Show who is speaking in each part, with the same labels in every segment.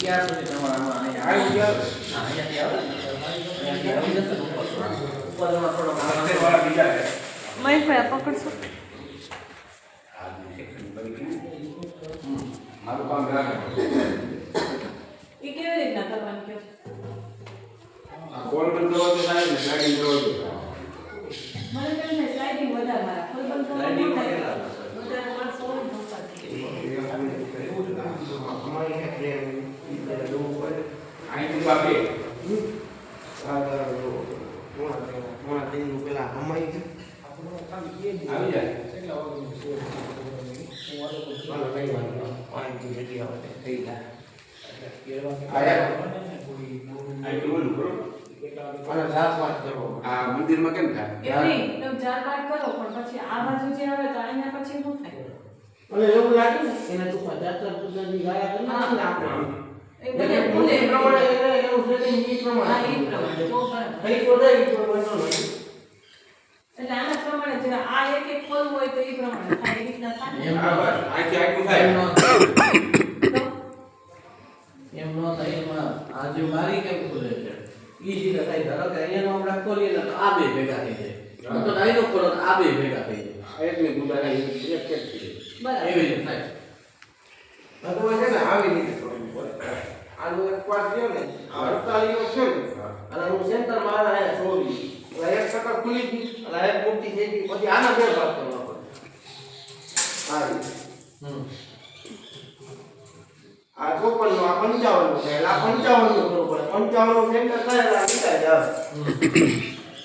Speaker 1: ક્યાં સુધી તમારામાં અહીંયા આવી ગયો અહીંયાથી આવે અહીંયાથી આવી જશે ને ઉપરમાં થોડો વાળા બીજા છે
Speaker 2: મહેશભાઈ પકડશો
Speaker 3: મારું કામ રાખે
Speaker 2: એ કેવી રીતના કરવાનું કયો
Speaker 3: આ કોલ બંધ કરવો તો થાય ને સ્લાઇડિંગ કરવો તો
Speaker 2: મને તમને સ્લાઇડિંગ વધારે મારા ફૂલ બંધ
Speaker 1: સ્લાઇડિંગ
Speaker 2: વધારે મારા સોળ ભોસા
Speaker 3: અહીંથી બાપે આવી જાય આ મંદિરમાં કેમ થાય
Speaker 2: એની તમે ચાર પાઠ કરો પણ પછી આ બાજુ જે આવે તો અહીંયા પછી શું થાય
Speaker 4: અને એવું લાગે ને એને તું પચાસ પૂજાની ગાયા કરી નાખે ને આપણે
Speaker 2: એ બધે ભૂલે
Speaker 4: એ પ્રમાણે એને એનું સેટિંગ ઈ પ્રમાણે
Speaker 2: હા એ પ્રમાણે તો બરાબર
Speaker 4: કઈ તો દે ઈ પ્રમાણે ન
Speaker 2: એટલે આના પ્રમાણે જે આ એક એક ફોલ હોય તો એ પ્રમાણે થાય એ રીતના થાય
Speaker 3: હા બસ અહીંથી આટલું થાય
Speaker 1: એમ ન થાય એમાં આ જે મારી કેમ ખુલે છે ઈ જ રીતે થાય ધારો કે અહીંયાનો આપણે ખોલીએ ને તો આ બે ભેગા થઈ જાય તો નાઈનો ખોલો તો આ બે ભેગા થઈ જાય
Speaker 3: એકને ગુદાને એક એક થઈ
Speaker 2: બરાબર
Speaker 1: એવી રીતે થાય
Speaker 4: અથવા છે ને આવી રીતે કરવું પડે આનું એક પાસ છે ને આ 48 નો છે ને અને હું સેન્ટર માં આયા 24 એટલે એક સકર ખુલી ગઈ અને એક મૂર્તિ થઈ ગઈ પછી આના બે ભાગ કરવા પડે આ રીતે આ 54 નો આ 55 નો છે એટલે આ 55 નું કરવું પડે 55 નું સેન્ટર થાય એટલે આ નીકળી જાય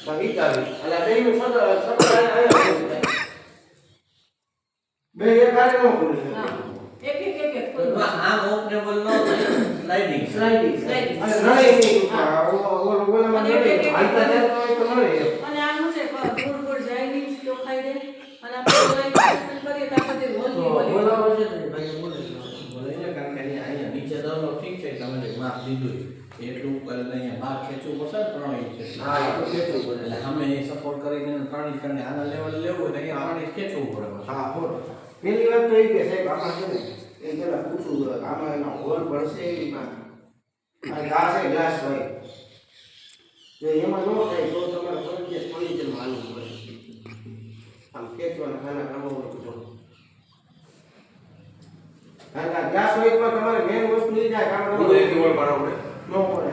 Speaker 4: બાકી ચાલી એટલે બે નું સતર આયા બે એક આરે નો ખુલી
Speaker 2: હા એક ફોલ
Speaker 1: આ ઓપનેબલ ન થાય સ્લાઇડિંગ
Speaker 4: સ્લાઇડિંગ
Speaker 2: Sliding.
Speaker 4: અને નળે નહીં ઓલામાં
Speaker 2: અને
Speaker 4: નળે
Speaker 2: એક
Speaker 4: હાલતા જાય તો નળે
Speaker 2: અને આનું છે ગોળ ગોળ જાય નહીં ચોખાઈ દે અને આપણે ઓલાઈઝેશન કરીએ તો આપણે હોલની હોલી
Speaker 4: બોલાવો છે ને ભાઈ બોલે
Speaker 1: બોલે ને કારણ કે અહીંયા નીચે દરનો ઠીક છે તમે જે માપ લીધું એટલું કરીને અહીંયા બહાર ખેંચવું પડશે ને 3 ઇંચ
Speaker 4: હા એ તો ખેંચવું પડે
Speaker 1: એટલે અમે એ સપોર્ટ કરીને 3 ઇંચ કરીને આના લેવલ લેવું હોય તો અહીંયા 3 ઇંચ ખેંચવું પડે બસ.
Speaker 4: હા હો પેલી વાત તો એ કે સાહેબ આમાં છે ને એ પેલા પૂછું આમાં એનો હોલ પડશે એમાં આ ગ્લાસ છે ગ્લાસ હોય જો એમાં ન થાય તો તમારે ફરજિયાત ફર્નિચર માં આલવું પડે આમ ખેંચવાના ખાના કામો તો કારણ કે ગ્લાસ હોય તો તમારે મેન વસ્તુ એ જાય કામ
Speaker 3: ગુદાથી ઓળ પાડવો પડે
Speaker 4: નો પડે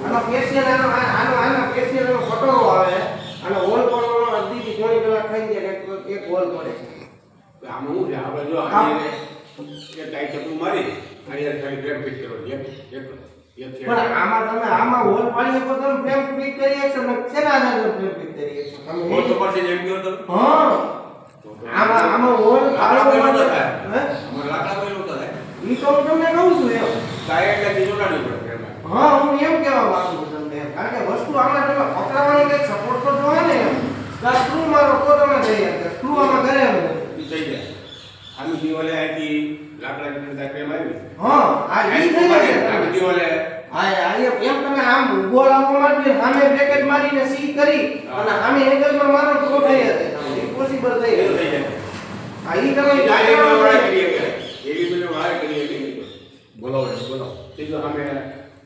Speaker 4: આનો ફેશિયલ આનો ફેશિયલ નો ફોટો આવે અને હોલ પડવાનો અડધી થી 3 કલાક થઈ જાય એક હોલ પડે
Speaker 3: આમાં શું છે આપણે જો અહીંયા એક ટાઈટ ચપ્પુ મારી અહીંયા ખાલી ફ્રેમ ફિટ કરો એક એક એક છે
Speaker 4: પણ આમાં તમે આમાં હોલ પાડી શકો તમે ફ્રેમ ફિટ કરી શકશો ને શેના આધારે ફ્રેમ ફિટ કરી શકશો તમે
Speaker 3: હોલ તો પડશે એમ કહો તો
Speaker 4: હા આમાં હોલ
Speaker 3: લાકડા
Speaker 4: પાડો
Speaker 3: પહેલો તો થાય
Speaker 4: હે
Speaker 3: અમારે લાકડા પહેલો તો થાય
Speaker 4: ઈ તો હું તમને કહું છું એમ
Speaker 3: ટાયર એટલે જોડાડવી પડે ફ્રેમમાં
Speaker 4: હા હું એમ કહેવા માંગુ છું તમને એમ. કારણ કે વસ્તુ આમાં તમે પકડવાની કંઈક સપોર્ટ તો જોવે ને એમ સ્ક્રૂ મારો તો તમે થઈ શકે સ્ક્રૂ આમાં કરે એમ
Speaker 3: ઈ થઈ જાય આની દિવાલે આથી લાકડાની અંદર ફ્રેમ આવી
Speaker 4: હા આ ઈ થઈ જાય
Speaker 3: આની દિવાલે
Speaker 4: હા એમ તમે આમ ગોળ આપવા માટે સામે બ્રેકેટ મારીને સી કરી અને સામે એંગલમાં મારો તો થઈ જશે ઇમ્પોસિબલ થઈ
Speaker 3: એવું
Speaker 4: જશે
Speaker 3: થઈ જાય
Speaker 4: આ ઈ તમે
Speaker 3: ડાયરેક્ટ વળાઈ કરીએ કે એવી બધી વળાઈ કરીએ કે બોલાવો સીધું અમે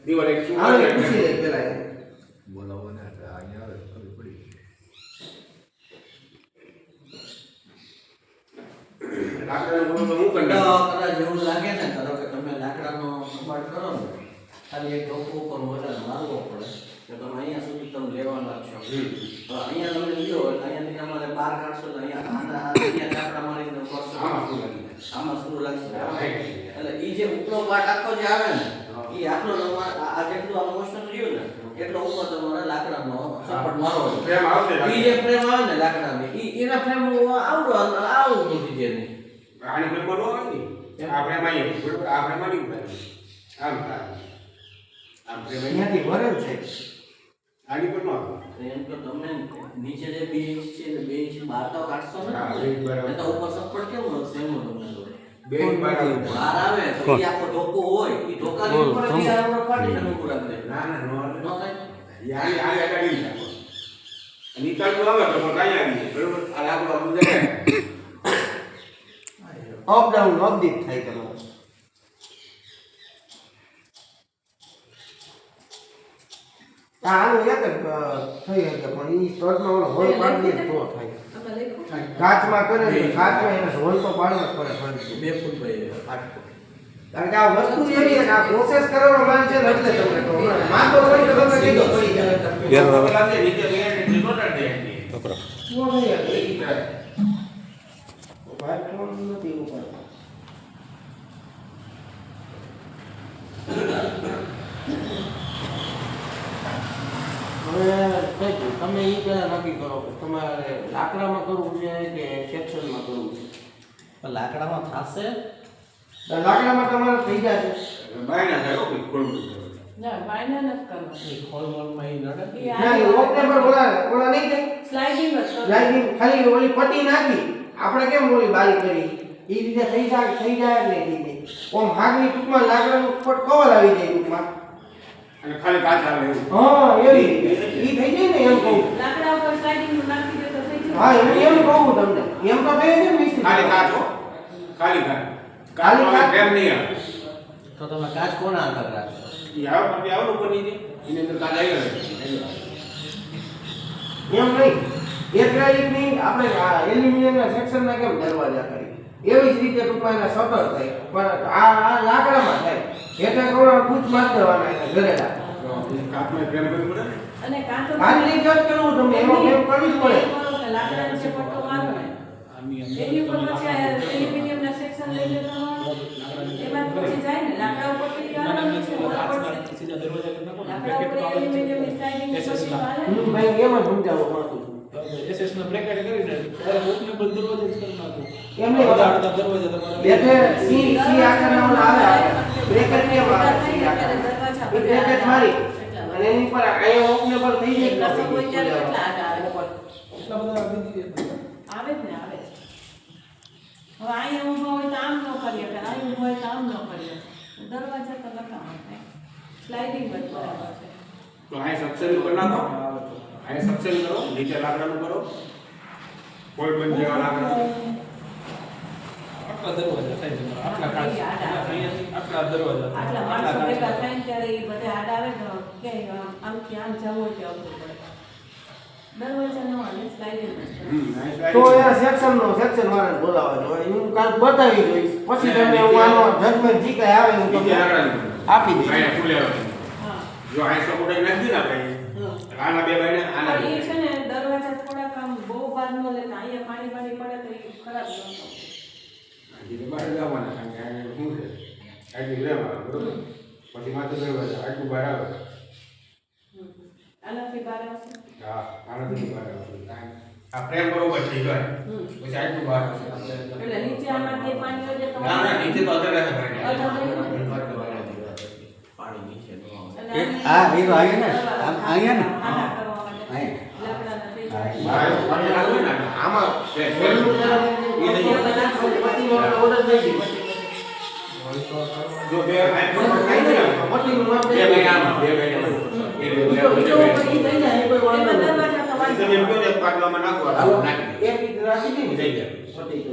Speaker 3: દિવાલે એક શું
Speaker 4: આને પૂછી લે પેલા
Speaker 3: બોલાવો ને અહીંયા આવે ખબર પડી લાકડાનું બોલો તો હું કરી
Speaker 1: કદાચ એવું લાગે ને ધારો કે તમે લાકડાનો કબાટ કરો ને ખાલી એક ડોકો ઉપર વધારે મારવો પડે તો તમે અહીંયા સુધી તમે લેવાના છો હવે અહીંયા તમે લીધો એટલે અહીંયાથી અમારે બહાર કાઢશો તો અહીંયા ચાકડા મારીને કરશો આમાં સ્ક્રૂ લાગશે એટલે એ જે ઉપરો પાર્ટ આખો જે આવે ને એ આટલો આ જેટલું આ મોશન રહ્યું ને એટલો ઉપર તમારે લાકડાનો સપોર્ટ મારવો
Speaker 3: ફ્રેમ આવશે
Speaker 1: એ જે ફ્રેમ આવે ને લાકડાની એના ફ્રેમ આવું નથી જે નહીં
Speaker 3: આની ફ્રેમ માં આવે ને આપણે માઈએ બરોબર આપણે માની આમ આમ ફ્રેમ
Speaker 4: અહીંયાથી ભરેલ છે
Speaker 3: આની પર નો આવે
Speaker 1: એમ તો તમે નીચે જે 2 ઇંચ છે ને 2 ઇંચ બહાર તો કાઢશો ને
Speaker 3: હા, એ બરાબર.
Speaker 1: એ તો ઉપર સપોર્ટ કેવું હશે એમ તમને તો
Speaker 3: બે બાજુ
Speaker 1: બહાર આવે તો એ આખો ધોકો હોય એ ધોકાની ઉપર જ આપણે પાડી ને ઉપર આપણે
Speaker 3: ના ના નો
Speaker 1: નો થાય
Speaker 3: યાર આ ગાડી નાખો નીકળ તો આવે તો કાઈ આવી બરોબર આ લાકડું આપણું દેખાય
Speaker 4: અપ ડાઉન અપડેટ થાય તમારે આનું એક જ થઈ શકે પણ એ સ્ટોરમાં ઓલો હોલ પાડી દે તો થાય
Speaker 2: તમે લખો
Speaker 4: કાચમાં કરે ને કાચમાં એને હોલ તો પાડવો જ પડે ફરી
Speaker 1: 2 ફૂટ બાય 8 ફૂટ.
Speaker 4: કારણ કે આ વસ્તુ એવી છે કે આ પ્રોસેસ કરવાનો માલ છે ને એટલે તમને કહું માનતો હોય તો તમે કીધું પડી જાય
Speaker 3: પેલા નીચે બે એટલે ટોટલ દે
Speaker 4: શું નહીં યાર એ થાય ભાઈ ફોન નથી ઉપર હવે તમે એ પહેલા નક્કી કરો કે તમારે લાકડામાં કરવું છે કે સેક્શનમાં કરવું છે
Speaker 1: પણ લાકડામાં થશે
Speaker 4: લાકડામાં તમારે થઈ જશે
Speaker 3: બાયના થાય ઓકે કોણ
Speaker 2: ના બાયના નથી કરવાનું
Speaker 1: એ ખોલમાં એ નડે.
Speaker 4: ના એ ઓપને પર ઓલા નહીં થાય
Speaker 2: સ્લાઇડિંગ જ કરો
Speaker 4: લાઈનિંગ ખાલી ઓલી પટ્ટી નાખી આપણે કેમ ઓલી બારી કરી એ રીતે થઈ જાય ને થઈ જાય ઓમ હાગની ટૂંકમાં લાકડાનું કવર આવી જાય ટૂંકમાં
Speaker 3: અને ખાલી કાચ આવે એવું
Speaker 4: હા એવી રીતે ઈ થઈ જાય ને એમ કહું
Speaker 2: લાકડા ઉપર સ્લાઇડિંગ નાખી દે તો થઈ જાય
Speaker 4: હા એમ કહું તમને એમ તો થઈ જાય ને મિસ્ત્રી
Speaker 3: ખાલી કાચ હો ખાલી કાચ
Speaker 4: ખાલી કાચ?
Speaker 3: કેમ નહીં આવે
Speaker 1: તો તમે કાચ કોના આગળ રાખશો?
Speaker 3: એ આવે પણ આવે ઉપર નહીં એની અંદર કાચ આવી ગયો
Speaker 4: એમ નહીં એક્રેલિકની આપણે એલ્યુમિનિયમના સેક્શનના કેમ દરવાજા કરી એવી જ રીતે ટૂંકમાં એના શટર થાય પણ આ લાકડામાં થાય હેઠે કોણ કૂચ માર દેવાના એને ઘરેલા
Speaker 3: કાચમાં ફ્રેમ કરવું પડે ને
Speaker 2: અને કાંતો
Speaker 4: કાચની જ કરવું તમને એમાં કેમ કરવી જ પડે
Speaker 2: લાકડાનો જે પટ્ટો મારો ને એની ઉપર પછી આ એલ્યુમિનિયમના સેક્શન લઈ લેતો એમાં પછી જાય ને લાકડા ઉપર થી આવવાનું છે લાકડા ઉપર એલ્યુમિનિયમની સ્લાઇડિંગ પછી હાલે
Speaker 4: હું ભાઈ એમ જ સમજાવવા માંગુ છું
Speaker 5: SS ના બ્રેકેટ કરીને ઓપનેબલ દરવાજો જ કરી નાખો.
Speaker 4: એમને
Speaker 5: બધા અડધા દરવાજા તમારા
Speaker 4: બેઠે સી આકારના ઓલા આવે બ્રેકેટ કેમ આવે સી આકાર એ બ્રેકેટ મારી અને એની પર અહીંયા ઓપનેબલ થઈ
Speaker 2: એક
Speaker 4: જાય
Speaker 2: કસો કોઈ ત્યારે કેટલા આડા આવે
Speaker 5: એટલા બધા આપી દીધી.
Speaker 2: આવે જ ને આવે જ. હવે અહીંયા ઊભા હોય તો આમ ન કરીએ કે અહીં ઊભા હોય તો આમ ન કરીએ દરવાજા તો લખાવા થાય સ્લાઇડિંગ જ બરાબર છે
Speaker 3: તો આ સક્સેલ કરી નાખો આ સક્સેલ કરો નીચે લાકડાનું કરો કોઈ બંધ જેવા લાકડા
Speaker 5: આટલા દરવાજા થાય છે આટલા કાચ અહીંયાથી આટલા દરવાજા
Speaker 2: આટલા માણસો ભેગા થાય ને ત્યારે એ બધા આડા આવે તો કે આમથી આમ જવું હોય તો આવવું પડે દરવાજા ન આવે સ્લાઇડિંગ જ કરે.
Speaker 4: તો એ સેક્શન વાળાને બોલાવવા જોઈએ હું કાલ બતાવી દઈશ પછી તમે હું આનો જજમેન્ટ જી કઈ આવે હું તમને આપી દઈશ
Speaker 3: અહીંયા ફૂલે આવે
Speaker 2: હા
Speaker 3: જો આ સપોર્ટ નથી ને આપણે આના બે ભાઈને આના
Speaker 2: પણ એ છે ને દરવાજા થોડાક આમ બહુ બહાર ન લે ને અહીંયા પાણી પડે તો એ ખરાબ ન થાય
Speaker 3: એ બહાર જવાના કારણ કે આ શું છે આટલી રહેવા બરોબર પછી માથે દરવાજા આટલું બહાર આવે
Speaker 2: આનાથી બહાર આવશે
Speaker 3: હા આનાથી બહાર આવે આ ફ્રેમ બરોબર થઈ જાય પછી આટલું બહાર આવશે
Speaker 2: એટલે નીચે આમાંથી પાણી હોય તો
Speaker 3: ના ના નીચે તો અત્યારે રહે ભાઈ
Speaker 1: પાણી નીચે ન આવે.
Speaker 2: અને
Speaker 1: હા, એ તો અહીંયા ને. અહીંયા ને.
Speaker 2: આના કરવા માટે
Speaker 1: અહીંયા.
Speaker 2: લાકડાના થઈ
Speaker 1: હા,
Speaker 2: જાય
Speaker 3: પાણી નાખવું ને આમાં
Speaker 4: ઓર્ડર થઈ ગઈ
Speaker 3: જો બે
Speaker 4: પટ્ટીનું નામ
Speaker 3: બે મહિનામાં બે મહિનામાં
Speaker 2: એમાં દરવાજા તો વાંધો
Speaker 3: તમે એમ કહો ને પાડવામાં નાખો નાખી
Speaker 4: એક રીતે રાખી દીધી
Speaker 3: થઈ જાય
Speaker 4: પટ્ટી તો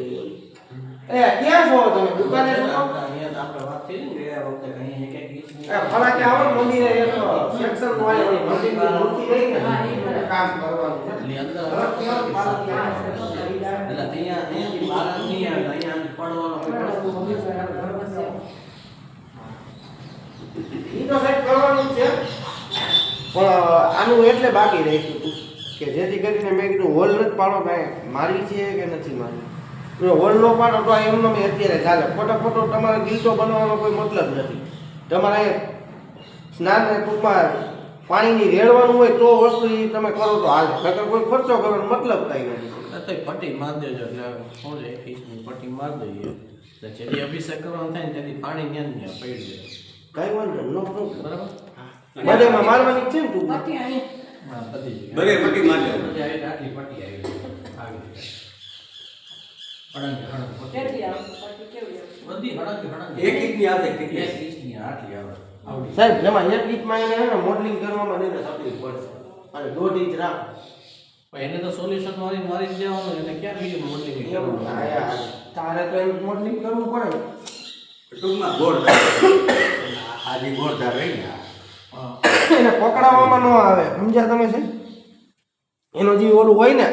Speaker 4: એ ક્યાં છો તમે દુકાને છો
Speaker 1: અહીંયા તો આપણે વાત થઈ ને ગયા વખતે કે અહીંયા એક ઇંચની
Speaker 4: ફલા કે આવો મંદિરે એક સેક્શન હોય મંદિરની મૂર્તિ રહી ને કામ કરવાનું છે
Speaker 1: એટલે અંદર
Speaker 4: હવે કેવું પાલન ક્યાં છે?
Speaker 1: એટલે અહીંયાથી બહાર નહીં આવે અહીંયા પડવાનો કોઈ પ્રશ્ન નથી.
Speaker 4: ઈ તો સાહેબ કરવાનું જ છે પણ આનું એટલે બાકી રાખ્યું હતું કે જેથી કરીને મેં કીધું હોલ નથી પાડો કાંઈ મારી છે કે નથી મારી જો હોલ નો પાડો તો એમનો મેં અત્યારે ચાલે ખોટો તમારે ગીતો બનાવવાનો કોઈ મતલબ નથી તમારે સ્નાન ટૂંકમાં પાણીની રેડવાનું હોય તો વસ્તુ ઈ તમે કરો તો હાલે નકર કોઈ ખર્ચો કરવાનો મતલબ કાંઈ નથી
Speaker 1: તો પટ્ટી મારી દેજો એટલે શું છે 1 ઇંચની પટ્ટી મારી દઈએ એટલે જેથી અભિષેક કરવાનો થાય ને તેથી પાણી ન્યા ને ન્યા પડી જાય.
Speaker 4: કાંઈ વાંધો નો પ્રોબ્લેમ
Speaker 1: બરાબર?
Speaker 4: બધામાં મારવાની જ છે ને ટૂંકમાં
Speaker 2: પટ્ટી અહીંયા
Speaker 1: હા, બધી જગ્યાએ.
Speaker 3: બધે પટ્ટી મારી દેજો.
Speaker 1: બધી આવી આટલી પટ્ટી આવી આવી હળંગ
Speaker 2: કેટલી આવશે પટ્ટી કેવી આવશે
Speaker 1: બધી હળંગ
Speaker 3: એક ઇંચની આવે કેટલી?
Speaker 1: 1 ઇંચની આટલી આવે આવડી.
Speaker 4: સાહેબ જેમાં એક ઇંચમાં એને હે ને મોડલિંગ કરવામાં એને તકલીફ પડશે અને 1.5 ઇંચ રાખો
Speaker 1: પણ એને તો સોલ્યુશન મારી જ દેવાનું એને ક્યાં બીજું મોડલિંગ
Speaker 4: એવું આયા તારે તો એનું મોડલિંગ કરવું પડે
Speaker 3: ટૂંકમાં ગોળ આજે ગોળધાર રહી ને
Speaker 1: હા
Speaker 4: એને પકડાવવામાં ન આવે સમજ્યા તમે છે એનો જે ઓલું હોય ને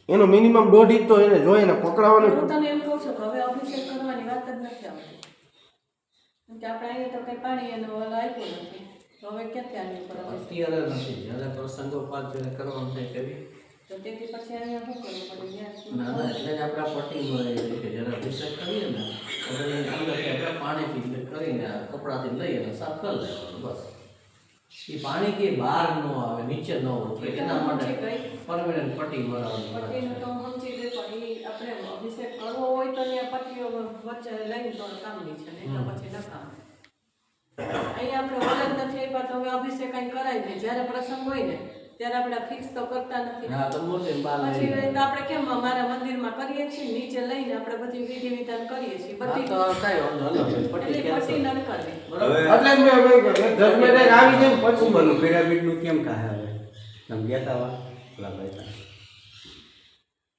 Speaker 4: એનો મિનિમમ 1.5 ઇંચ તો એને જોઈએ ને પકડાવવાનું
Speaker 2: હું તને એમ કહું છું કે હવે અભિષેક કરવાની વાત જ નથી આવતી કેમ કે આપણે અહીંયા તો કઈ પાણી એનો ઓલો આપ્યો નથી તો હવે ક્યાંથી આની ઉપર અભિષેક?
Speaker 1: અત્યારે નથી જ્યારે પ્રસંગોપાત જ્યારે કરવાનું છે કરી
Speaker 2: તો તેથી પછી અહીંયા શું કરવું પડે
Speaker 1: ના ના એટલે જ આપણે આ પટ્ટીમાં એ કે જ્યારે અભિષેક કરીએ ને એટલે અંદરથી આપણે પાણીથી કરીને આ કપડાથી લઈ અને સાફ કરી લેવાનું બસ એ પાણી કે બહાર ન આવે નીચે ન ઉતરે એના માટે પરમેનન્ટ પટ્ટી મરાવવાની
Speaker 2: પટ્ટીનું તો હું સમજી ગઈ પણ એ આપણે અભિષેક કરવો હોય તો ત્યાં પટ્ટીઓ વચ્ચે લઈને તો કામની છે નહીં તો પછી નકામ અહીંયા આપણે વલણ નથી આપ્યા તો હવે અભિષેક અહીં કરાવી દે જ્યારે પ્રસંગ હોય ને ત્યારે આપણે ફિક્સ તો કરતા નથી
Speaker 1: હા તો મોટે બહાર
Speaker 2: પછી તો આપણે કેમ મારા મંદિરમાં કરીએ છીએ નીચે લઈને આપણે બધી વિધિ વિધાન કરીએ છીએ બધી
Speaker 1: તો કાંઈ વાંધો નહીં
Speaker 2: એટલે
Speaker 1: પટ્ટી
Speaker 2: પટ્ટી
Speaker 1: cancel.
Speaker 2: ન કરવી
Speaker 1: બરાબર
Speaker 4: એટલે જ મેં જજમેન્ટ આવી જાય પછી
Speaker 6: શું બનવું પિરામિડનું કેમ થાય હવે તમે ગયા હતા પેલા ભાઈ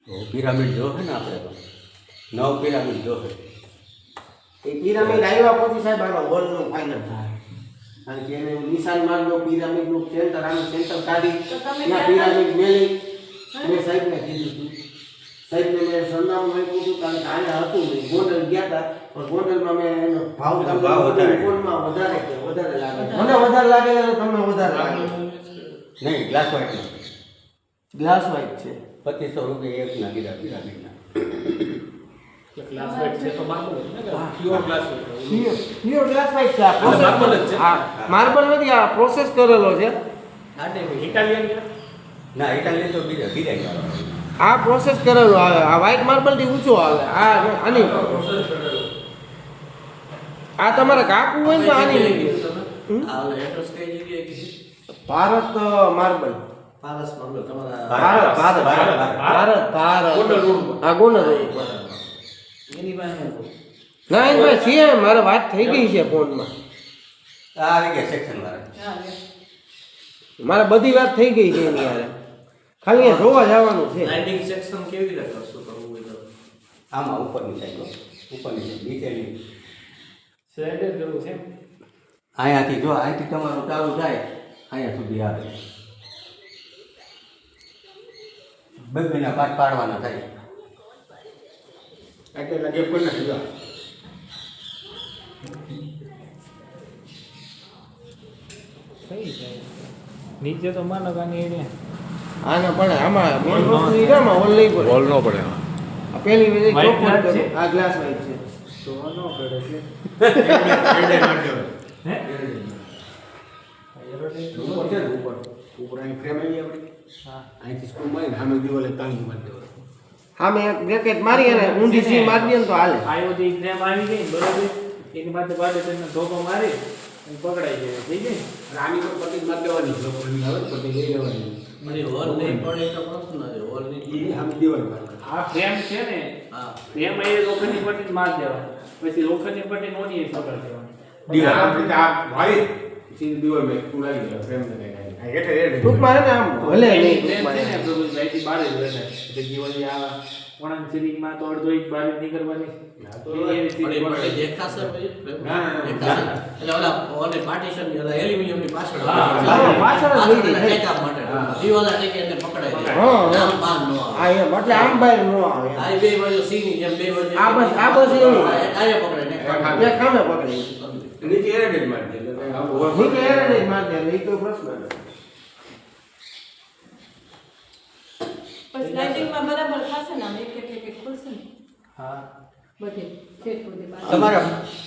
Speaker 6: તો પિરામિડ જોશે ને આપણે તો 9 પિરામિડ જોશે
Speaker 4: એ પિરામિડ આવ્યા પછી સાહેબ આનો હોલનું ફાઇનલ થાય કારણ કે એને નિશાન માર્ગો પિરામિડનું સેન્ટર આનું સેન્ટર કાઢી
Speaker 2: તો તમે
Speaker 4: ત્યાં પિરામિડ મેલી મેં સાહેબને કીધું હતું સાહેબને મેં સરનામું આપ્યું હતું કારણ કે આને હતું નહીં ગોંડલ ગયા હતા પણ ગોંડલમાં મેં એનો ભાવ તમને
Speaker 6: ભાવ વધારે.
Speaker 4: ગોંડલમાં વધારે લાગે મને વધારે લાગે તો તમને વધારે લાગે
Speaker 6: નહીં ગ્લાસ વાઇટ
Speaker 4: ગ્લાસ વાઇટ છે
Speaker 6: 2500 રૂપિયા એકના કીધા પિરામિડના
Speaker 5: ગ્લાસ વાઇટ છે તો માર્બલ જ ને pure glass white
Speaker 4: pure glass white છે આ
Speaker 5: marble જ છે.
Speaker 4: માર્બલ નથી આ પ્રોસેસ કરેલો છે
Speaker 5: ઇટાલિયન છે
Speaker 6: ના ઇટાલિયન તો બીજા ગયા
Speaker 4: આ પ્રોસેસ કરેલો આવે આ વ્હાઇટ માર્બલ થી ઊંચો આવે આ આની આ તમારે કાપવું હોય ને તો આની
Speaker 1: આ એડ્રેસ કઈ જગ્યાએ કીધું
Speaker 4: ભારત માર્બલ
Speaker 1: પારસ મંગળ તમારા
Speaker 4: ભારત
Speaker 5: ગોંડલ રોડ ઉપર.
Speaker 4: આ ગોંડલ રોડ ઉપર.
Speaker 1: એની પાસે
Speaker 4: ના એની પાસે છે મારે વાત થઈ ગઈ છે ફોનમાં
Speaker 6: આ આવી ગયા સેક્શન વાળા
Speaker 2: હા લે.
Speaker 4: મારે બધી વાત થઈ ગઈ છે એની યારે ખાલી અહીંયા જોવા જવાનું છે
Speaker 1: લાઇટિંગ સેક્શન કેવી રીતે કરશું કરવું હોય તો
Speaker 6: આમાં ઉપરની સાઈડ ઉપરની સાઈડ નીચેની
Speaker 5: શેડર કરવું છે
Speaker 6: અહીંયાથી જો અહીંથી તમારું ચાલુ થાય અહીંયા સુધી આવે બે મહિના પાટ પાડવાના થાય
Speaker 3: એટલે લગે પણ નથી જો
Speaker 5: થઈ જાય નીચે તો માનો કાની એને
Speaker 4: આને પણ આમાં મેન વસ્તુ ઈ છે હોલ નહીં પડે
Speaker 3: બોલ નો પડે
Speaker 4: આ પેલી વિધિ
Speaker 5: White
Speaker 4: ચોખ્ખું
Speaker 5: glass
Speaker 4: જ
Speaker 5: છે?
Speaker 4: કરું. આ ગ્લાસ વાઇટ છે
Speaker 5: તો નો પડે છે હે
Speaker 3: ઉપર છે ને ઉપર ઉપર અહીં ફ્રેમ આવી આપણી
Speaker 5: હા
Speaker 3: અહીંથી સ્ક્રૂ મારીને સામે દિવાલે તાંગી મારી દેવાનું
Speaker 4: આમે એક બ્રેકેટ મારી અને ઊંધી સી મારી દે ને તો હાલે
Speaker 5: આયો જે એક્ઝામ આવી ગઈ ને બરોબર એની માથે બાજુ તેને ધોકો મારી અને પકડાઈ જાય થઈ ગઈ
Speaker 3: રાની પર પતિ મારી દેવાની લોકોની આવે પતિ લઈ લેવાની
Speaker 1: મને હોલ નહીં પડે તો પ્રશ્ન છે હોલ
Speaker 3: એ
Speaker 1: નહીં
Speaker 3: સામે દિવાલે મારવાની
Speaker 5: આ ફ્રેમ છે ને
Speaker 1: હા
Speaker 5: ફ્રેમ એ લોખંડની પટ્ટી માર દેવાની પછી લોખંડની પટ્ટી નોની એ પકડ દેવાની
Speaker 3: દિવાલ આપણે આ વાળી સીધી દિવાલ મેં તું લાગી ગયો ફ્રેમ ને કઈ એટલે રેડ
Speaker 4: ટૂંકમાં છે ને આમ ભલે નહીં
Speaker 5: ફ્રેમ
Speaker 4: ટૂંકમાં
Speaker 5: છે
Speaker 4: એમ.
Speaker 5: ને પ્રભુભાઈ થી બહાર જ રહે એટલે જીવન આ વણન સિરીમાં તો અડધો ઇંચ બહાર જ નીકળવાની
Speaker 3: તો
Speaker 5: એવી
Speaker 1: પડે
Speaker 5: રીતે
Speaker 1: પડે દેખાશે ભાઈ
Speaker 3: ના, ના, ના.
Speaker 1: દેખાશે એટલે ઓલા ઓલે પાર્ટીશન ની ઓલા એલ્યુમિનિયમ ની પાછળ
Speaker 5: હા,
Speaker 4: હા, પાછળ જ લીધી છે.
Speaker 1: ટેકા માટે દીવાલા ટેકે એને પકડાય દે
Speaker 4: હા, હા.
Speaker 1: આમ બાર નો
Speaker 4: આ
Speaker 1: આવે
Speaker 4: એમ એટલે આમ બાય નો આવે એમ.
Speaker 1: આ બે બાજુ સી ની જેમ બે બાજુ
Speaker 4: આ બસ એવું.
Speaker 1: આને પકડે ને
Speaker 4: એક સામે પકડી
Speaker 3: નીચે રેડ મારી દે એટલે આવું હોય.
Speaker 4: નીચે એને નહીં મારી દે એ કોઈ પ્રશ્ન નથી
Speaker 2: પછી લાઇટિંગમાં બરાબર થશે ને આમ એક ખુલશે ને
Speaker 5: હા
Speaker 2: બધી છેક સુધી બાજુ.
Speaker 6: તમારે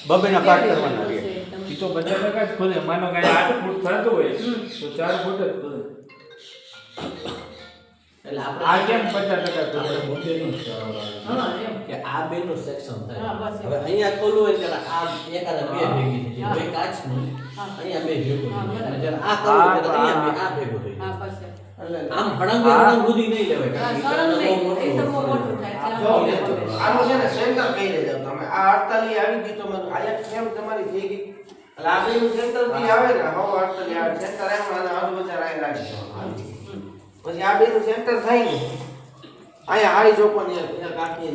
Speaker 6: બબેના પાઠ કરવાના છે
Speaker 2: ખુલશે તમે.
Speaker 5: ઈ તો બધા ટકા જ ખોલે માનો કે 8 ફૂટ થતું હોય તો 4 ફૂટ જ ખોલે
Speaker 1: એટલે
Speaker 5: આ
Speaker 1: આપણે
Speaker 5: કેમ 50%
Speaker 1: આપણે
Speaker 5: ખોલે
Speaker 1: મોટેનું જ કરાવવાનું.
Speaker 2: હા એમ
Speaker 1: કે આ બે નું સેક્શન થાય
Speaker 2: હા, બસ એમ.
Speaker 1: હવે અહીંયા ખોલવું હોય ત્યારે આ એકાદા બે ભેગી થઈ જાય બે કાચનું છે.
Speaker 2: હા.
Speaker 1: અહીંયા બે ભેગું
Speaker 2: હા,
Speaker 1: થઈ જાય. અને
Speaker 2: બરાબર.
Speaker 1: જ્યારે આ કરવું હોય ત્યારે અહીંયા બે આ ભેગું થઈ
Speaker 2: હા
Speaker 1: જાય.
Speaker 2: બસ એમ.
Speaker 1: એટલે આમ ભડંગ સુધી નહીં લેવાય
Speaker 2: હા
Speaker 1: કારણ કે
Speaker 2: સરળ
Speaker 1: બહુ
Speaker 2: નહીં એ તો બહુ
Speaker 1: મોટું
Speaker 2: મોટું થાય
Speaker 4: જો,
Speaker 2: એટલે આમ
Speaker 4: આનું છે ને સેન્ટર કઈ રીતે તમે આ 48 આવી ગઈ તો મને આયા કેમ તમારી થઈ ગઈ એટલે આ બેનું સેન્ટર થી આવે ને હવે 48 આવે સેન્ટર આવ્યું અને અડધો બજાર આવી રાખી દેવાનું. પછી આ બેનું સેન્ટર થાય ને અહીંયા હાઈ ચોપન અહીંયા કાકી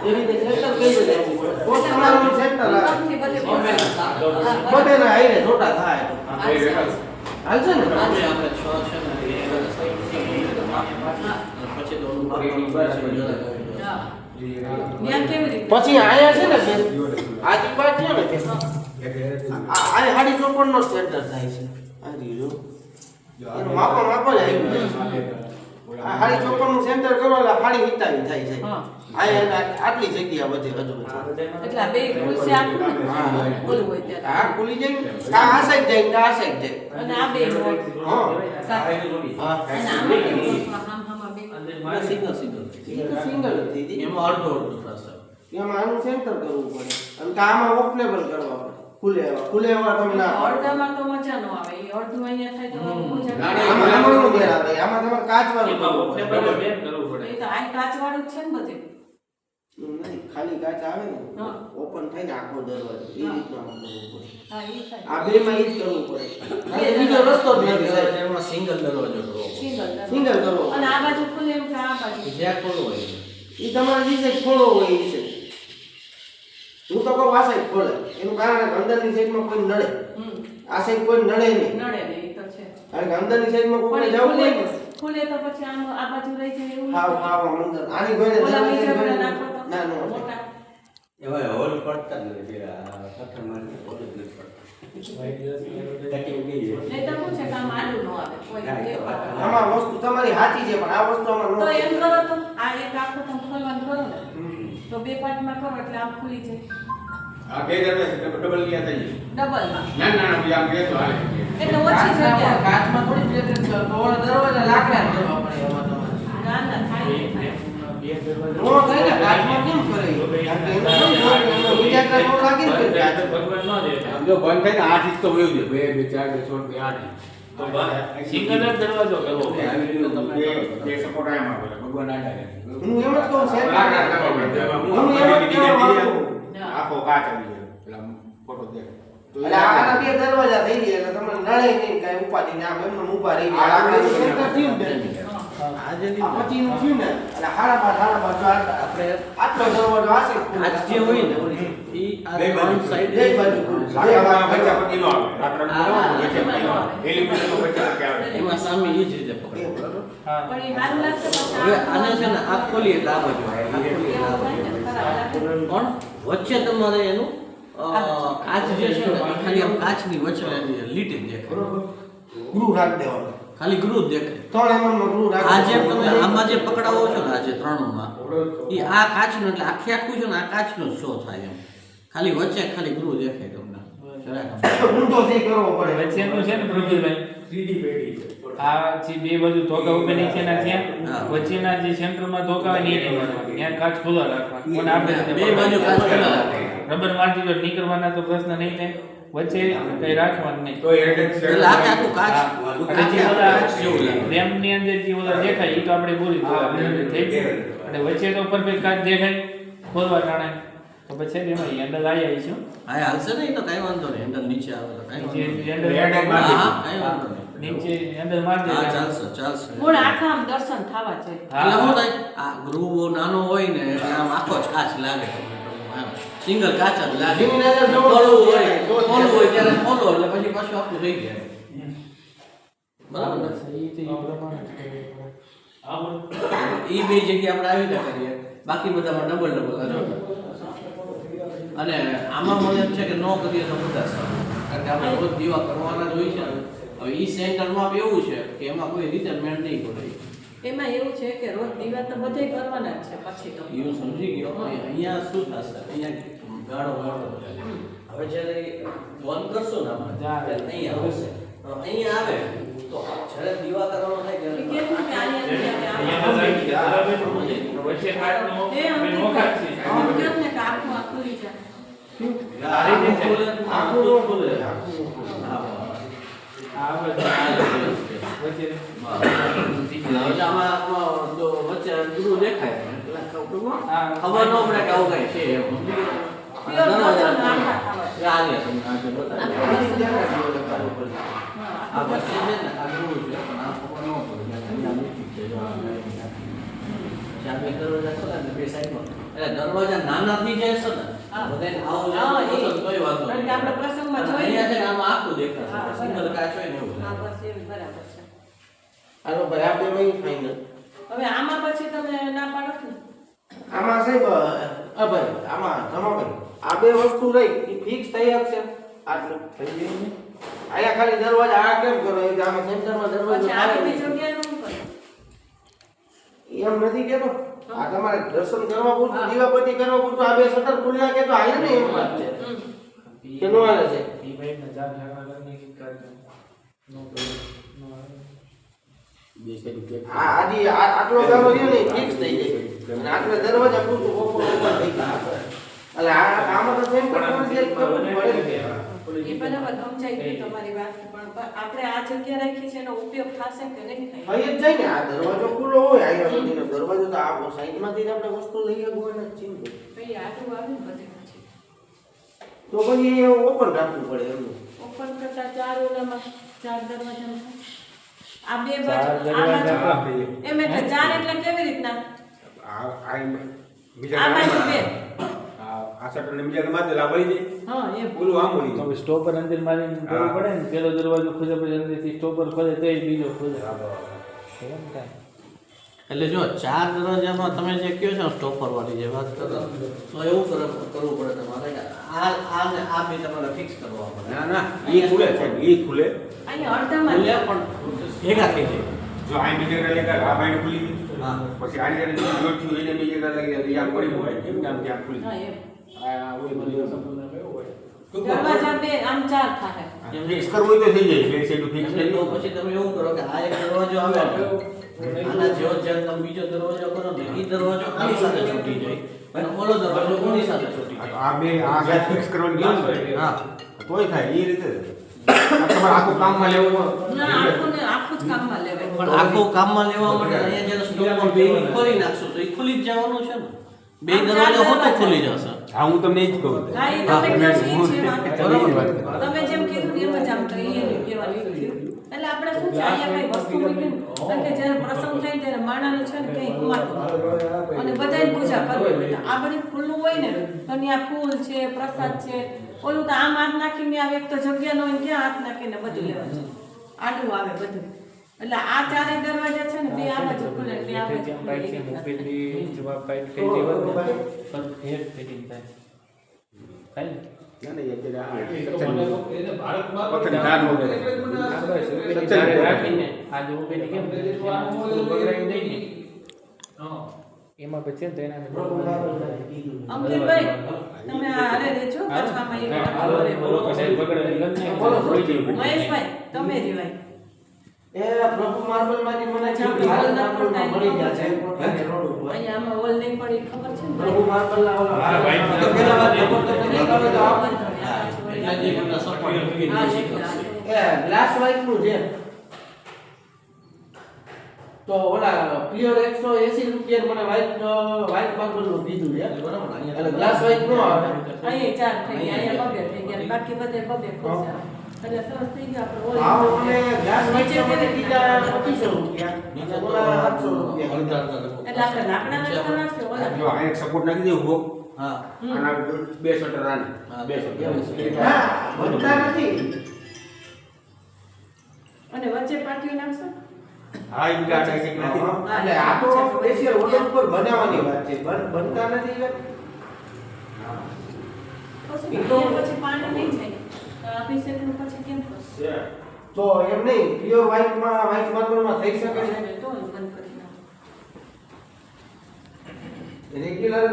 Speaker 4: એ રીતે સેન્ટર કઈ રીતે આવવું પડે તો જ તમારું સેન્ટર આવે
Speaker 2: ઉપરથી બધે
Speaker 1: ગમે તે
Speaker 2: હા,
Speaker 1: સારું.
Speaker 2: બરાબર.
Speaker 4: બધાને હાઈને જોટા થાય
Speaker 3: બે રેખા
Speaker 4: હાલશે ને
Speaker 1: આજે આપણે 6 છે ને એ પછી તો ઓલું બાપનું પછી જરા
Speaker 2: હા. ત્યાં કેવી રીતે?
Speaker 4: પછી આયા છે ને બેન આજુબાજુ છે ને બેન આ 54 નો સેન્ટર થાય છે આ રીયો એનું માપો જ આવી જાય છે આ 54 નું સેન્ટર કરો એટલે 47 થાય છે
Speaker 2: હા.
Speaker 4: આયા આટલી જગ્યા વધે હજુ
Speaker 2: એટલે આ બે ખુલશે આખું ને?
Speaker 4: હા.
Speaker 2: ઓલું હોય ત્યારે.
Speaker 4: આ ખુલી જાય આ સાઈડ જાય આ સાઈડ જાય
Speaker 2: અને આ બે હોય.
Speaker 4: હા
Speaker 2: સાથે.
Speaker 4: હા
Speaker 2: અને આમાં કેવું? આમાં બે.
Speaker 1: અંદર સીધો સીધો
Speaker 4: સિંગલ થઈ ગઈ
Speaker 1: એમાં અડધો અડધો થશે
Speaker 4: એમાં આનું સેન્ટર કરવું પડે અને કામાં ઓપનેબલ કરવા પડે ખુલે એવા તમને ના પડે.
Speaker 2: અડધામાં તો મજા ન આવે. એ અડધું અહીંયા થાય તો મજા ન
Speaker 3: ના,
Speaker 2: આવે.
Speaker 3: ના,
Speaker 4: આમાં નો મેળ આવે આમાં તમારે કાચ વાળું
Speaker 5: એમાં
Speaker 4: કરવું
Speaker 5: ઓપને
Speaker 4: પડે.
Speaker 5: બેન કરવું પડે.
Speaker 2: એ તો આ કાચવાળું જ છે ને બધે.
Speaker 4: નહીં ખાલી કાચ આવે ને
Speaker 2: હા.
Speaker 4: ઓપન થાય ને આખો દરવાજો એ
Speaker 2: હા.
Speaker 4: રીતના કરવું પડે
Speaker 2: હા, એ થાય.
Speaker 4: આ બે માં ઈ જ કરવું પડે કારણ કે બીજો રસ્તો જ નથી સાહેબ.
Speaker 1: એમાં સિંગલ દરવાજો કરવો
Speaker 2: સિંગલ
Speaker 4: સિંગલ કરવો
Speaker 2: અને આ બાજુ ખુલે એમ કે આ બાજુ.
Speaker 1: જ્યાં ખોલવો હોય
Speaker 4: ઈ તમારે જે સાઈડ ખોલો હોય એ છે હું તો કહું આ સાઈડ ખોલે એનું કારણ અંદરની સાઈડમાં કોઈ નડે
Speaker 2: હમ.
Speaker 4: આ સાઈડ કોઈ નડે નહીં
Speaker 2: નડે ને એ તો છે.
Speaker 4: કારણ કે અંદરની સાઈડમાં કોઈ
Speaker 2: પણ
Speaker 4: જવું હોય ને
Speaker 2: ખુલે તો પછી આમ આ બાજુ રહી જાય એવું
Speaker 4: હાવ હાવ અંદર આની કોઈને
Speaker 2: ઓલા
Speaker 4: દરવાજે
Speaker 2: બીજા
Speaker 4: કોઈને
Speaker 2: બધા નાખો તો
Speaker 4: ના નો
Speaker 2: મોટા.
Speaker 6: એમાં હોલ પડતા જ નથી આ પથ્થરમાં હોલ જ નથી પડતા ટકી ઉગી જાય.
Speaker 2: નહીં તો શું છે કે આમ આડું ન આવે કોઈ
Speaker 6: ના, એ તો વાત
Speaker 2: દેખાય.
Speaker 4: આમાં વસ્તુ તમારી સાચી છે પણ આ વસ્તુ આમાં
Speaker 2: તો
Speaker 4: નો
Speaker 2: એમ કરો તો આ એક આખો તમે ખોલવાનું કરો ને તો બે પાર્ટમાં કરો એટલે આમ ખુલી જાય
Speaker 3: આ બે દરવાજા ડબલ લિયા થઈ
Speaker 2: ડબલમાં.
Speaker 3: ના ના ના બીજા આમ બે તો હાલે
Speaker 2: એટલે ઓછી જગ્યા.
Speaker 4: કાચમાં થોડી પ્લેટ છે તો ઓલા દરવાજા લાકડા કરવા પડે એમાં તમારે
Speaker 2: ના ના થાય
Speaker 5: બે
Speaker 2: થાય.
Speaker 4: નો થાય ને કાચમાં કેમ કરે કારણ કે એમાં શું હોય કે એમાં બીજા નો લાગે ને
Speaker 5: બંધ થાય તો ભગવાન ન દે.
Speaker 3: આમ જો બંધ થાય ને 8 ઇંચ તો વયું છે 2 2 4 2 6 2 8
Speaker 5: તો સિંગલ જ દરવાજો કરવો પડે.
Speaker 3: બે સપોર્ટ આયા માં ભગવાન આડા રહે
Speaker 4: હું એમ જ કહું છે
Speaker 3: લાકડા કરવા પડે
Speaker 4: હું એમ જ કહેવા માંગુ છું.
Speaker 3: આખો કાચ આવી જાય પેલા ફોટો દેખ
Speaker 4: એટલે આના બે દરવાજા થઈ ગયા એટલે તમને નડે નહીં કાંઈ ઉપાધિ ને આમ એમને ઊભા રહી ગયા
Speaker 3: આ લાકડાનું
Speaker 4: સેન્ટર થયું ને બેન.
Speaker 1: આજે
Speaker 4: આ પછીનું થયું ને એટલે હાડા બાર જો આપણે આટલો દરવાજો આ સાઈડ
Speaker 1: આજ જે હોય ને ઈ આ
Speaker 3: બે બાજુ
Speaker 1: ત્રણ સાઈડ
Speaker 4: બે બાજુ ખુલ્લું.
Speaker 3: લાકડામાં વચ્ચે પટ્ટી નો આવે લાકડાનું વચ્ચે પટ્ટી નો આવે એલ્યુમિનિયમ વચ્ચે પટ્ટી આવે
Speaker 1: એમાં સામે ઈ જ રીતે પકડો બરાબર
Speaker 5: હા.
Speaker 2: પણ એ સારું લાગશે પછી
Speaker 1: હવે
Speaker 2: આ
Speaker 1: આને છે ને આ ખોલીએ એટલે આ બાજુ આવે. આ ખોલીએ એટલે આ બાજુ
Speaker 2: એવું થાય ને, ખરાબ લાગે.
Speaker 1: આવે. પણ વચ્ચે તમારે એનું કાચ જે છે ને એ ખાલી આમ કાચની વચ્ચે લીટી જ દેખાય
Speaker 4: ગ્રુપ રાખ દેવાનું
Speaker 1: ખાલી ગ્રુપ દેખાય
Speaker 4: 3 mm નો ગ્રુપ રાખ
Speaker 1: આ જે તમે આમાં જે પકડાવો છો ને આ જે ત્રણમાં એ આ કાચનું એટલે આખે આખું છે ને આ કાચનો જ શો થાય એમ ખાલી વચ્ચે ખાલી ગ્રુપ દેખાય તમને જરાક આમ.
Speaker 4: ઊંધો થી કરવો પડે
Speaker 5: વચ્ચેનું છે ને પ્રભુભાઈ આ જે બે બાજુ ધોકા ઉપર નીચેના થયા
Speaker 1: હા.
Speaker 5: વચ્ચેના જે સેન્ટરમાં ધોકા હોય ને એ નહીં મારવાના. ત્યાં કાચ ખુલ્લા રાખવાના પણ આપણે
Speaker 1: બે બાજુ કાચ ખુલ્લા રાખવાના.
Speaker 5: રબર મારતી તો નીકળવાના તો પ્રશ્ન નહીં થાય વચ્ચે કઈ રાખવાનું નહીં.
Speaker 3: તો હેડેક
Speaker 1: એટલે આખે આખું કાચ
Speaker 5: હા. અને જે
Speaker 1: આખે
Speaker 5: ઓલા
Speaker 1: કાચ જેવું લાગે.
Speaker 5: રેમની અંદર જે ઓલા દેખાય એ તો આપણે બોલી થઈ ગયું. અને વચ્ચે તો પરફેક્ટ કાચ દેખાય ખોલવા ટાણે તો પછી એમાં હેન્ડલ આવી આવીશું
Speaker 1: હા એ હાલશે ને એ તો કાંઈ વાંધો નહીં હેન્ડલ નીચે આવે તો કાંઈ વાંધો નહીં.
Speaker 5: હેન્ડલ
Speaker 3: હેન્ડલ
Speaker 1: હા
Speaker 3: મારી
Speaker 1: હા કાંઈ વાંધો નહીં
Speaker 5: નીચે હેન્ડલ મારી દે
Speaker 1: હા ચાલશે ચાલશે
Speaker 2: મૂળ આખા આમ દર્શન થવા છે.
Speaker 1: એટલે શું થાય આ ગ્રુવ બહુ નાનો હોય ને એટલે આમ આખો જ કાચ લાગે સિંગલ કાચ જ લાગે
Speaker 4: ધીમી નજર જોવો
Speaker 1: ખોલવું હોય
Speaker 4: તો જ
Speaker 1: ખોલવું હોય ત્યારે ખોલો એટલે પછી પાછું આપણું થઈ જાય બરાબર ને? ઈ બે જગ્યા આપણે આવી રીતે કરીએ બાકી બધામાં ડબલ અને આમાં મને એમ છે કે ન કરીએ તો બધા સારું કારણ કે આપણે રોજ દીવા કરવાના જ હોય છે ને. હવે ઈ સેન્ટરમાં બી એવું છે કે એમાં કોઈ રીતે મેળ નહીં પડે
Speaker 2: એમાં એવું છે કે રોજ દીવા તો બધે કરવાના જ છે પછી તો.
Speaker 1: હું સમજી ગયો અહીંયા શું થશે અહીંયા ગાળો ગાળો હવે જ્યારે બંધ કરશો ને આપણે ત્યારે અહીંયા આવશે અહીંયા આવે તો જ્યારે દીવા કરવાનો થાય
Speaker 2: એ
Speaker 1: ત્યારે
Speaker 2: કેમ કે અહીંયા
Speaker 5: વચ્ચે કાચનો
Speaker 2: એ આમ
Speaker 5: બે નોખા જ છે.
Speaker 2: આમ કેમ ને કે આખું આ ખુલી જાય.
Speaker 1: આખું ખોલે, આખું ખોલે. હા,
Speaker 5: આ બધું વચ્ચે
Speaker 1: હવે આમાં જો વચ્ચે ગુરુ દેખાય એટલે
Speaker 5: હા.
Speaker 1: ખબર ન પડે કે આવું કઈ છે એમ. સમજી ગયા?
Speaker 2: Pure દર્શન આખા થવા છે.
Speaker 1: આ લે તમને આજે બતાવી.
Speaker 2: આખું દર્શન થવા છે. હા,
Speaker 1: આ
Speaker 2: આખું
Speaker 1: વચ્ચે
Speaker 2: દર્શન.
Speaker 1: છે ને આ ગુરુ છે પણ આ ખબર ન પડે કે અહીંયા મીઠી છે જો આ ચાબી દરવાજા ખોલે ને બે સાઈડમાં એટલે દરવાજા નાના થઈ જાય છે ને
Speaker 2: હા.
Speaker 1: બધાને આવું
Speaker 2: હા,
Speaker 1: જાય તો કોઈ વાંધો
Speaker 2: કારણ
Speaker 1: નહીં.
Speaker 2: કે આપણે પ્રસંગમાં
Speaker 1: અને
Speaker 2: જોઈએ
Speaker 1: અહીંયા છે ને આમાં આખું દેખાશે
Speaker 2: હા,
Speaker 1: સિંગલ કાચ હોય ને એવું
Speaker 2: હા
Speaker 1: લાગે.
Speaker 2: બસ એવી બરાબર છે.
Speaker 4: હાલો ભાઈ આ બે ફાઇનલ.
Speaker 2: હવે આમાં પછી તમે ના પાડો ને
Speaker 4: આમાં સાહેબ ભાઈ આમાં રમાભાઈ આ બે વસ્તુ રહી એ ફિક્સ થઈ શકશે આટલું થઈ જાય ને આયા ખાલી દરવાજા આ કેમ કરો એ કે આમાં સેન્ટરમાં દરવાજો
Speaker 2: પછી
Speaker 4: મારે
Speaker 2: આગળની જગ્યાએ શું કરો?
Speaker 4: એમ નથી કેતો આ તમારે દર્શન કરવા પૂરતું દીવાબત્તી કરવા પૂરતું આ બે શટર ખુલ્લ નાખે તો હાલે ને એમ વાત છે કે નો હાલે છે
Speaker 5: ઈ ભાઈ ને ચાર ઝાકડા કરીને ઈ કાઢ નો નો આવે.
Speaker 3: બે સાઈડ કે
Speaker 4: આ આજી આટલો ગાળો રહ્યો ને ફિક્સ થઈ જાય અને આટલે દરવાજા પૂરતું ઓપન થઈ જાય એટલે આમાં તો સેન્ટરમાં જ કરવું પડે ને.
Speaker 2: એ બરાબર સમજાઈ ગઈ તમારી વાત પણ આપણે આ જગ્યા રાખી છે એનો ઉપયોગ થશે કે નહીં થાય?
Speaker 4: થઈ જ જાય ને આ દરવાજો ખુલ્લો હોય આયા સુધીનો દરવાજો તો આ સાઈડમાંથી જ આપણે વસ્તુ લઈ આવવું હોય ને ચિંતા
Speaker 2: ભાઈ આટલું આવે ને બધે પછી
Speaker 4: તો પછી ઓપન રાખવું પડે એમનું
Speaker 2: ઓપન કરતા ચાર ઓલામાં ચાર દરવાજા આ બે
Speaker 5: ચાર
Speaker 2: બાજુ
Speaker 5: દરવાજા
Speaker 2: આ બાજુ એમ એટલે ચાર એટલે કેવી રીતના
Speaker 3: આ બીજા
Speaker 2: આ બાજુ બે
Speaker 3: આ શટર ને બીજા માથે લાભળી દે
Speaker 2: હા એમ
Speaker 3: બોલું આમ બોલી
Speaker 5: તો સ્ટોપર અંદર મારીને કરવું
Speaker 3: હા.
Speaker 5: પડે ને પેલો દરવાજો ખુલે પછી અંદરથી સ્ટોપર ખોલે તો બીજો ખુલે એમ થાય.
Speaker 1: એટલે જો ચાર દરવાજામાં તમે જે કહો છો સ્ટોપર વાળી જે વાત કરો તો એવું કરવું પડે તમારે કે આ ને આ બે તમારે ફિક્સ કરવા પડે.
Speaker 3: ના ના એ ખુલે છે એ ખુલે
Speaker 2: અહીંયા અડધામાં જ.
Speaker 1: ખુલ્યા પણ ભેગા થઈ જાય.
Speaker 3: જો આ બીજા કરે કે આ બાઈડ ખુલી ગઈ
Speaker 1: હા.
Speaker 3: પછી આની કરે જો થયું એને બીજા કરે લાગી આમ પડી હોય કેમ કે આમ ત્યાં ખુલી
Speaker 2: હા એમ
Speaker 3: આ ઓલી બધી
Speaker 2: દરવાજા બે આમ ચાર થાય
Speaker 3: ફિક્સ કરવું હોય તો થઈ જાય બે સાઈડ ફિક્સ
Speaker 1: એટલે
Speaker 3: કરી
Speaker 1: તો પછી તમે એવું કરો કે આ એક દરવાજો આવે ને, આના જેવો જ્યારે તમે બીજો દરવાજો કરો ને એ દરવાજો આની સાથે છૂટી જાય અને ઓલો દરવાજો ઓની સાથે છૂટી જાય.
Speaker 3: આ બે આ સાઈડ ફિક્સ કરવાની ગેમ છે
Speaker 1: હા.
Speaker 3: તોય થાય એ રીતે આ તમારે આખું કામમાં લેવું
Speaker 2: ના આખું ને આખું જ કામમાં લેવાય
Speaker 1: પણ આખું કામમાં લેવા માટે અહીંયા જ્યારે સ્ટોપર બે ખોલી નાખશો તો એ ખુલી જ જવાનું છે ને. બે
Speaker 2: આમ ચાર
Speaker 1: દરવાજો હોતો
Speaker 2: દરવાજા.
Speaker 1: ખુલી જશે.
Speaker 3: હા હું તમને એ જ કહું
Speaker 2: હા એ તમે કહો છો ઈ છે વાત.
Speaker 3: બરાબર.
Speaker 2: તમે જેમ કીધું ને એમ જ આમ તો એ એનું કહેવાનું થયું. એટલે આપણે શું છે અહીંયા કઈ વસ્તુ મૂકીને કારણ કે જ્યારે પ્રસંગ થાય ને ત્યારે માણાનું છે ને કંઈ ગુમાતું નથી. અને બધાય પૂજા કરવી હોય. આ બધું ખુલ્લું હોય ને તો ત્યાં ફૂલ છે પ્રસાદ છે ઓલું તો આમ હાથ નાખીને આવે એક તો જગ્યા ન હોય ને ક્યાં હાથ નાખીને બધું લેવા છે આડું આવે બધું એટલે આ ચારેય દરવાજા છે ને બે આ બાજુ ખુલે બે આ બાજુ
Speaker 5: ત્યાં
Speaker 2: ખુલે
Speaker 5: પાઇપ છે
Speaker 2: એવી રીતે.
Speaker 5: મોકલેલી જવાબ પાઇપ કઈ દેવા ને પણ ફેર ફિટિંગ થાય થાય ને?
Speaker 3: ના ના અત્યારે
Speaker 5: આ
Speaker 3: વખત ધાર નો કરે.
Speaker 5: બસ ઉપરની ધારે રાખીને આ જો ઉપરની કેમ એમાં થોડું બગડાવી દઈએ ને. એમાં પછી છે ને તો એના
Speaker 2: અંકિતભાઈ તમે આ હારે રહેજો પાછું આમાં એક
Speaker 5: હાલો,
Speaker 2: બોલે.
Speaker 5: બરોબર, સાહેબ બગડે લગ્ન નહીં.
Speaker 2: મહેશભાઈ તમે રેવાય
Speaker 4: એ પ્રભુ માર્બલ માંથી મને
Speaker 2: જ્યાં
Speaker 4: છે
Speaker 2: હોલ ના પડતા
Speaker 4: મળી ગયા છે પોતાને રોડ ઉપર
Speaker 2: અહીંયા આમાં હોલ નહીં પડી ખબર છે ને
Speaker 4: પ્રભુ માર્બલ ના ઓલા
Speaker 5: હા, ભાઈ.
Speaker 1: તો પેલા વાત એ બોલતો
Speaker 2: બંધ
Speaker 1: નહીં
Speaker 2: હોય તો આ
Speaker 1: આવે.
Speaker 2: બંધ હોય. આ પાછું વળી
Speaker 1: એટલે જે તમને સપોર્ટ મૂકીને
Speaker 2: હા,
Speaker 1: બેસી
Speaker 2: એટલે
Speaker 1: કરશે.
Speaker 2: આ.
Speaker 4: એ ગ્લાસ વાઇટ નું છે તો ઓલા ક્લિયર 180 રૂપિયા મને વ્હાઈટ માર્બલ નું દીધું છે
Speaker 1: બરાબર ને? અહીંયા
Speaker 4: એટલે ગ્લાસ વાઇટ નો આવે
Speaker 2: અહીંયા ચાર થઈ ગયા અહીંયા બબે થઈ ગયા બાકી બધે બબે ખુશ છે. એટલે સરસ થઈ ગયું આપણે
Speaker 4: ભાવ
Speaker 2: હોલ
Speaker 4: મને ગ્લાસ વાઇટ
Speaker 2: નીચે
Speaker 4: મને
Speaker 2: કેવી
Speaker 4: દીધા
Speaker 2: રીતના?
Speaker 4: 2500 રૂપિયા
Speaker 1: નીચે
Speaker 4: અને
Speaker 1: તો
Speaker 4: ઓલા 800 રૂપિયા
Speaker 1: અડધા
Speaker 2: એટલે આપણે લાકડાના જ કરવા છે ઓલા
Speaker 3: જો આ એક સપોર્ટ નાખી દે ઉભો
Speaker 1: હા.
Speaker 3: આના બે શટર આને
Speaker 1: હા,
Speaker 3: બે શટર
Speaker 4: હા બનતા નથી
Speaker 2: અને વચ્ચે પાટીઓ નાખશો
Speaker 3: હા એ બીજા આને એક નાખી દો.
Speaker 4: એટલે આ તો સ્પેશિયલ ઓર્ડર ઉપર બનાવવાની વાત છે બનતા નથી કે
Speaker 2: પછી અહીંયા પછી પાણી નહીં જાય તો અભિષેકનું પછી કેમ થશે
Speaker 4: તો એમ નહીં પ્યોર વ્હાઈટ માં વ્હાઈટ માર્બલ માં થઈ શકે છે
Speaker 2: તો બંધ કરી નાખો
Speaker 4: રેગ્યુલર